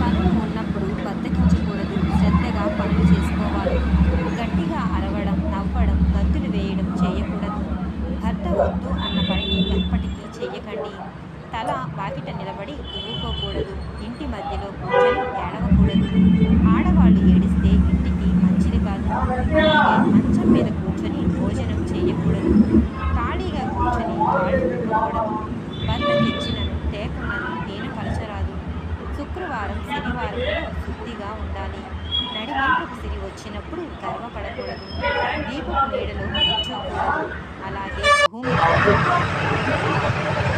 పనులు ఉన్నప్పుడు బద్దకించకూడదు. శ్రద్ధగా పనులు చేసుకోవాలి. గట్టిగా అరవడం, నవ్వడం, గంతులు వేయడం చేయకూడదు. భర్త వద్దు అన్న పనిని ఎప్పటికీ చెయ్యకండి. తల వాకిట నిలబడి దువ్వుకోకూడదు. ఇంటి మధ్యలో కూర్చొని ఏడవకూడదు. ఆడవాళ్ళు ఏడిస్తే ఇంటికి మంచిది కాదు. అలాగే మంచం మీద కూర్చొని భోజనం చేయకూడదు. ఖాళీగా కూర్చొని కాళ్ళు ఊపకూడదు. భర్త తెచ్చినను తేకున్నను హీనపరచరాదు. శుక్రవారం శనివారంలో శుద్ధిగా ఉండాలి. నడిమంత్రపు సిరి వచ్చినప్పుడు గర్వపడకూడదు. దీపపు నీడలో కూర్చోకూడదు. అలాగే భూమి పూజ చేసుకోకూడదు.